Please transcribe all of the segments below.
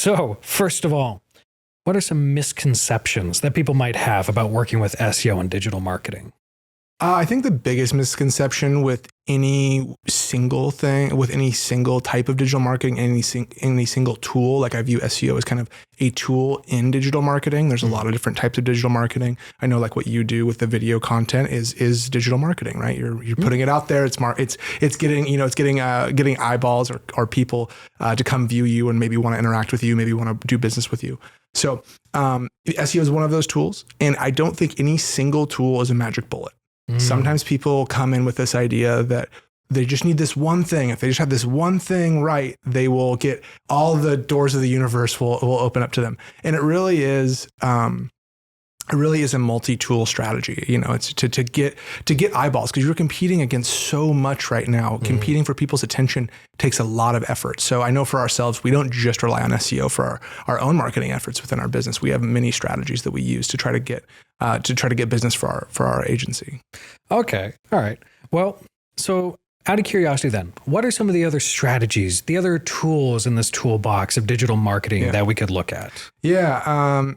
So first of all, what are some misconceptions that people might have about working with SEO and digital marketing? I think the biggest misconception with any single thing, with any single type of digital marketing, any single tool, like I view SEO as kind of a tool in digital marketing. There's a lot of different types of digital marketing. I know like what you do with the video content is digital marketing, right? You're putting it out there. It's getting, it's getting eyeballs or people to come view you and maybe want to interact with you, maybe want to do business with you. So SEO is one of those tools. And I don't think any single tool is a magic bullet. Sometimes people come in with this idea that they just need this one thing. If they just have this one thing right, they will get all the doors of the universe will open up to them. And it really is a multi-tool strategy. It's to get eyeballs, because you're competing against so much right now. Competing for people's attention takes a lot of effort. So I know for ourselves, we don't just rely on SEO for our own marketing efforts within our business. We have many strategies that we use to try to get business for our agency. Okay. All right. Well, so out of curiosity then, what are some of the other strategies, the other tools in this toolbox of digital marketing that we could look at? Yeah.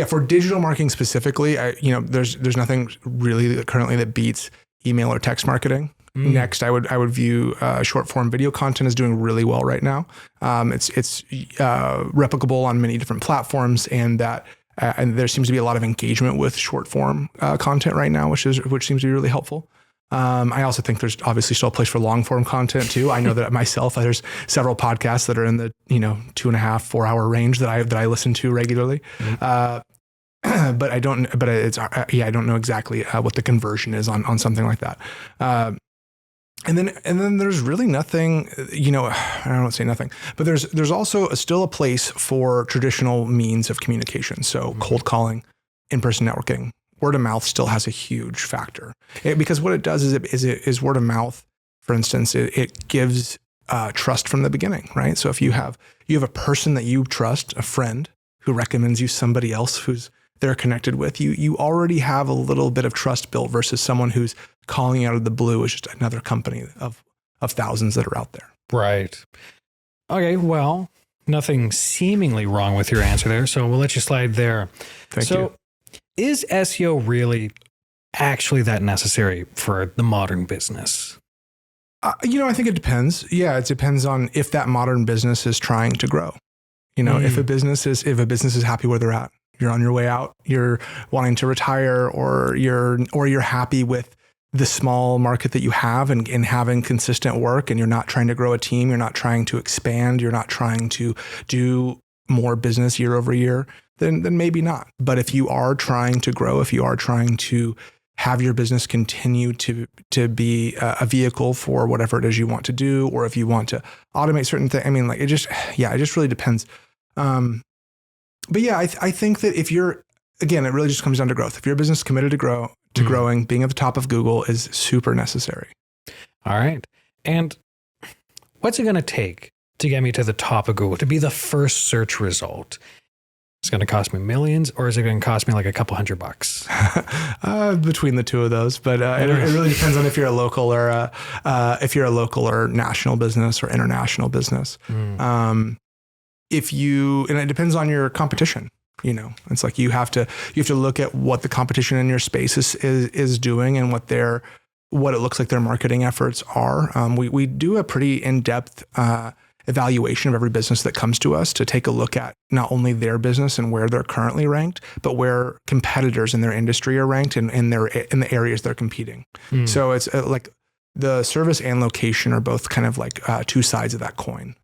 For digital marketing specifically, there's nothing really currently that beats email or text marketing. Next, I would view short form video content is doing really well right now. It's replicable on many different platforms, and there seems to be a lot of engagement with short form content right now, which seems to be really helpful. I also think there's obviously still a place for long form content too. I know that myself, there's several podcasts that are in the 2.5, 4 hour range that I listen to regularly. But I don't know exactly what the conversion is on something like that. And then there's really nothing, I don't want to say nothing, but there's also still a place for traditional means of communication. So cold calling, in-person networking, word of mouth still has a huge factor, because what it does is word of mouth. For instance, it gives trust from the beginning, right? So if you have a person that you trust, a friend who recommends you somebody else who's they're connected with, you already have a little bit of trust built versus someone who's calling out of the blue as just another company of thousands that are out there. Right. Okay. Well, nothing seemingly wrong with your answer there, so we'll let you slide there. Thank you. Is SEO really actually that necessary for the modern business? I think it depends. Yeah, it depends on if that modern business is trying to grow. If a business is happy where they're at, you're on your way out, you're wanting to retire, or you're happy with the small market that you have and having consistent work, and you're not trying to grow a team, you're not trying to expand, you're not trying to do more business year over year, then maybe not. But if you are trying to grow, if you are trying to have your business continue to be a vehicle for whatever it is you want to do, or if you want to automate certain things, it just really depends. But yeah, I think that it really just comes down to growth. If your business is committed to growing, being at the top of Google is super necessary. All right. And what's it going to take to get me to the top of Google, to be the first search result? It's going to cost me millions, or is it going to cost me like a couple $100? Between the two of those, but it really depends on if you're a local or national business or international business. And it depends on your competition. It's like you have to look at what the competition in your space is doing and what it looks like their marketing efforts are. We do a pretty in-depth evaluation of every business that comes to us to take a look at not only their business and where they're currently ranked, but where competitors in their industry are ranked and in the areas they're competing. So it's like the service and location are both kind of like two sides of that coin.